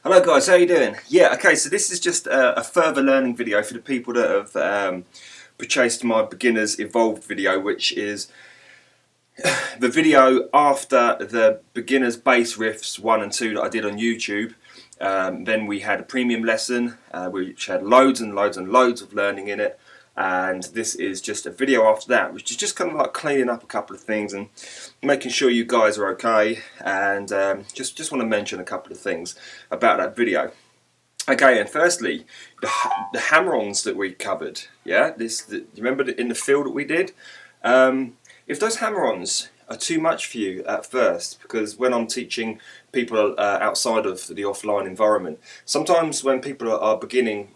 Hello guys, how you doing? Yeah, okay, so this is just a further learning video for the people that have purchased my beginners evolved video, which is the video after the beginners bass riffs 1 and 2 that I did on YouTube. Then we had a premium lesson which had loads and loads and loads of learning in it, and this is just a video after that, which is just kind of like cleaning up a couple of things and making sure you guys are okay, and just want to mention a couple of things about that video. Okay, and firstly, the hammer-ons that we covered, yeah, you remember in the fill that we did? If those hammer-ons are too much for you at first, because when I'm teaching people outside of the offline environment, sometimes when people are beginning,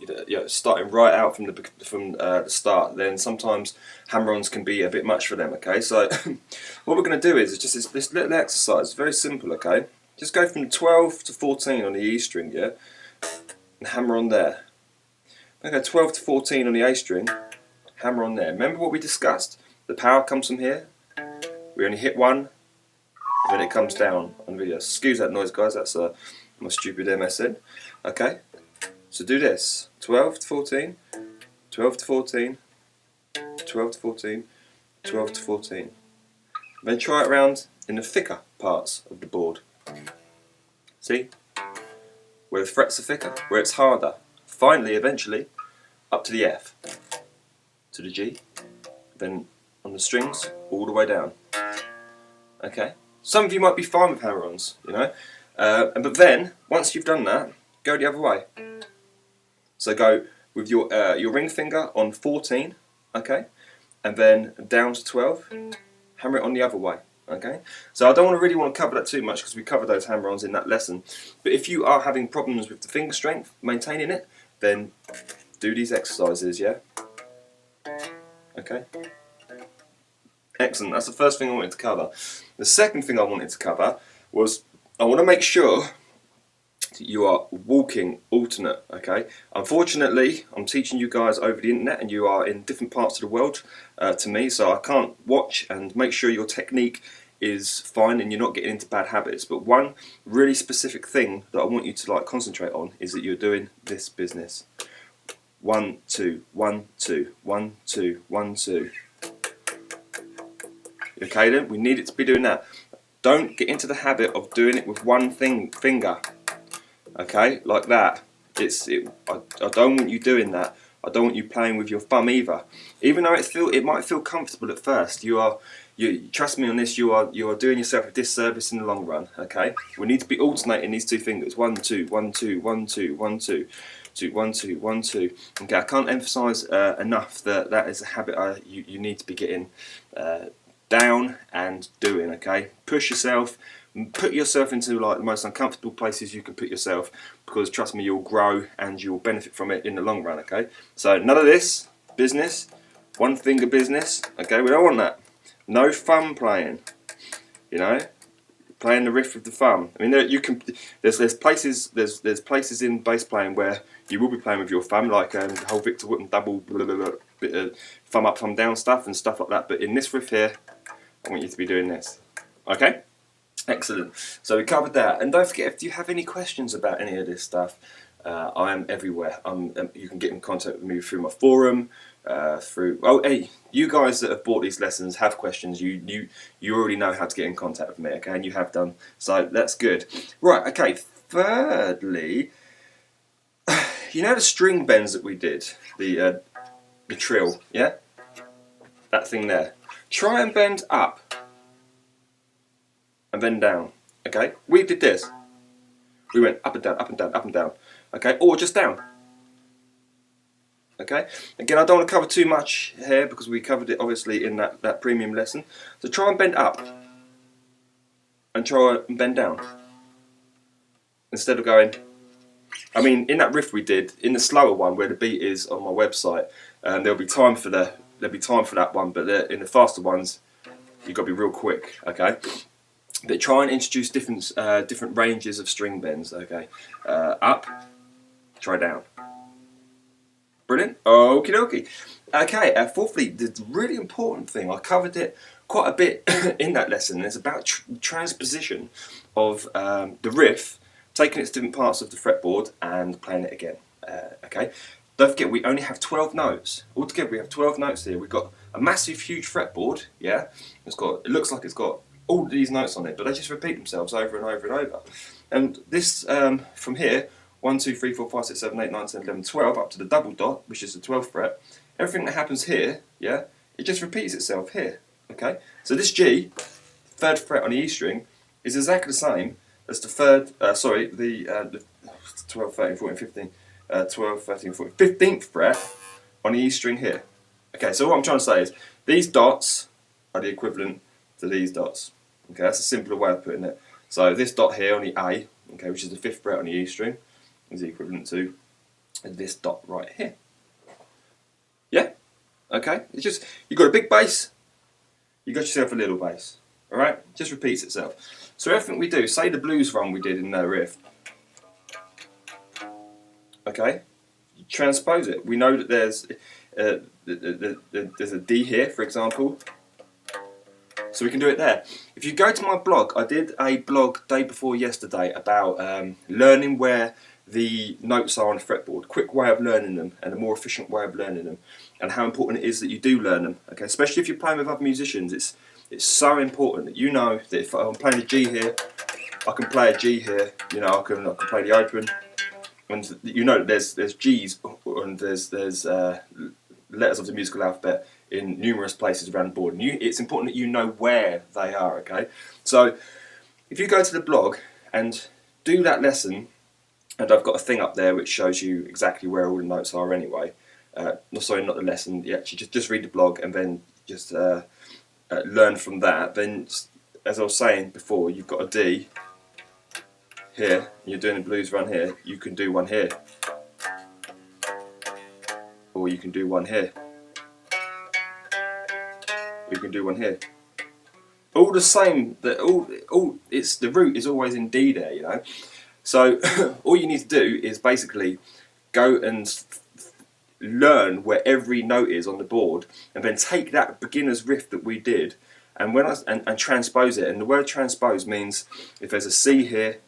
starting right out from the start, then sometimes hammer-ons can be a bit much for them. Okay, so what we're going to do is just this little exercise. It's very simple. Okay, just go from 12 to 14 on the E string, yeah, and hammer on there. Okay, 12 to 14 on the A string, hammer on there. Remember what we discussed? The power comes from here. We only hit one, then it comes down on the video. Excuse that noise, guys. That's my stupid MSN. Okay, so do this: 12 to 14, 12 to 14, 12 to 14, 12 to 14. Then try it around in the thicker parts of the board. See, where the frets are thicker, where it's harder. Finally, eventually, up to the F, to the G, then on the strings all the way down. Okay, some of you might be fine with hammer-ons, you know, but then once you've done that, go the other way. So go with your ring finger on 14, okay, and then down to 12. Hammer it on the other way. Okay, so I don't really want to cover that too much because we covered those hammer-ons in that lesson. But if you are having problems with the finger strength, maintaining it, then do these exercises. Yeah. Okay. Excellent, that's the first thing I wanted to cover. The second thing I wanted to cover was I want to make sure that you are walking alternate, okay? Unfortunately, I'm teaching you guys over the internet and you are in different parts of the world to me, so I can't watch and make sure your technique is fine and you're not getting into bad habits. But one really specific thing that I want you to concentrate on is that you're doing this business. 1, 2, 1, 2, 1, 2, 1, 2. Okay then, we need it to be doing that. Don't get into the habit of doing it with one finger. Okay, like that. I don't want you doing that. I don't want you playing with your thumb either. Even though it might feel comfortable at first, trust me on this, you are doing yourself a disservice in the long run. Okay, we need to be alternating these two fingers. 1, 2, 1, 2, 1, 2, 1, 2. 2, 1, 2, 1, 2. Okay, I can't emphasise enough that is a habit you need to be getting down and doing. Okay, push yourself, put yourself into the most uncomfortable places you can put yourself, because trust me, you'll grow and you'll benefit from it in the long run. Okay, so none of this business, one finger business. Okay, we don't want that. No thumb playing, you know, playing the riff with the thumb. I mean, you can. There's places in bass playing where you will be playing with your thumb, like the whole Victor Wooten double bit of thumb up, thumb down stuff and stuff like that. But in this riff here, I want you to be doing this. Okay, excellent. So we covered that, and don't forget, if you have any questions about any of this stuff, I am everywhere. You can get in contact with me through my forum. Hey, you guys that have bought these lessons have questions. You already know how to get in contact with me, okay, and you have done, so that's good. Right, okay. Thirdly, you know the string bends that we did, the trill, yeah, that thing there. Try and bend up and bend down. Okay, we did this. We went up and down, up and down, up and down. Okay, or just down. Okay, again, I don't want to cover too much here because we covered it obviously in that premium lesson. So try and bend up and try and bend down instead of going. I mean, in that riff we did, in the slower one where the beat is on my website, there'll be time for that one, but in the faster ones, you've got to be real quick. Okay, but try and introduce different ranges of string bends. Okay, up, try down. Brilliant. Okie dokie. Okay, fourthly, the really important thing, I covered it quite a bit in that lesson, it's about transposition of the riff taking it to different parts of the fretboard and playing it again. Okay. Don't forget, we only have 12 notes. Altogether, we have 12 notes here. We've got a massive, huge fretboard. Yeah, it looks like it's got all these notes on it, but they just repeat themselves over and over and over. And this from here, 1, 2, 3, 4, 5, 6, 7, 8, 9, 10, 11, 12, up to the double dot, which is the 12th fret. Everything that happens here, yeah, it just repeats itself here. Okay, so this G, 3rd fret on the E string, is exactly the same as the 12, 13, 14, 15, 12, 13, 14, 15th fret on the E string here. Okay, so what I'm trying to say is these dots are the equivalent to these dots. Okay, that's a simpler way of putting it. So this dot here on the A, okay, which is the 5th fret on the E string, is equivalent to this dot right here. Yeah? Okay? It's just, you've got a big bass, you got yourself a little bass. Alright? Just repeats itself. So everything we do, say the blues run we did in the riff. Okay? You transpose it. We know that there's a D here, for example. So we can do it there. If you go to my blog, I did a blog day before yesterday about learning where the notes are on a fretboard, quick way of learning them and a more efficient way of learning them, and how important it is that you do learn them. Okay, especially if you're playing with other musicians, it's so important that you know that if I'm playing a G here, I can play a G here. You know, I can play the open, and you know that there's G's and there's letters of the musical alphabet in numerous places around the board, and it's important that you know where they are. Okay, so if you go to the blog and do that lesson, and I've got a thing up there which shows you exactly where all the notes are anyway. Sorry, not the lesson. You actually just read the blog and then just learn from that. Then, as I was saying before, you've got a D here, and you're doing a blues run here. You can do one here, or you can do one here, or you can do one here. All the same. It's the root is always in D there, you know. So all you need to do is basically go and learn where every note is on the board, and then take that beginner's riff that we did, and and transpose it. And the word transpose means if there's a C here,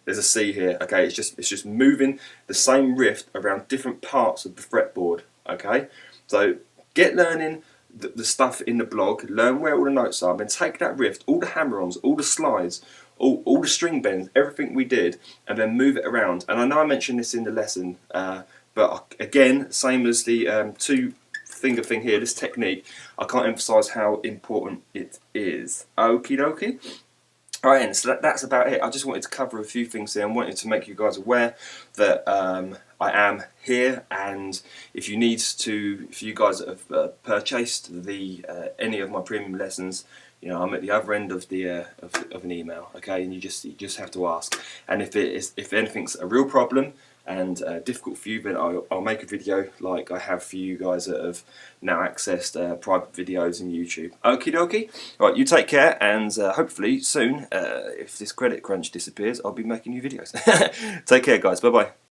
there's a C here. Okay, it's just moving the same riff around different parts of the fretboard. Okay, so get learning the stuff in the blog, learn where all the notes are, then take that riff, all the hammer-ons, all the slides, all the string bends, everything we did, and then move it around. And I know I mentioned this in the lesson, but again, same as the two-finger thing here, this technique, I can't emphasise how important it is. Okie dokie. Alright, and so that's about it. I just wanted to cover a few things here and wanted to make you guys aware that I am here, and if you guys have purchased any of my premium lessons, you know, I'm at the other end of the of an email, okay, and you just have to ask. And if anything's a real problem and difficult for you, then I'll make a video like I have for you guys that have now accessed private videos on YouTube. Okie dokie. Right, you take care, and hopefully soon, if this credit crunch disappears, I'll be making new videos. Take care, guys. Bye bye.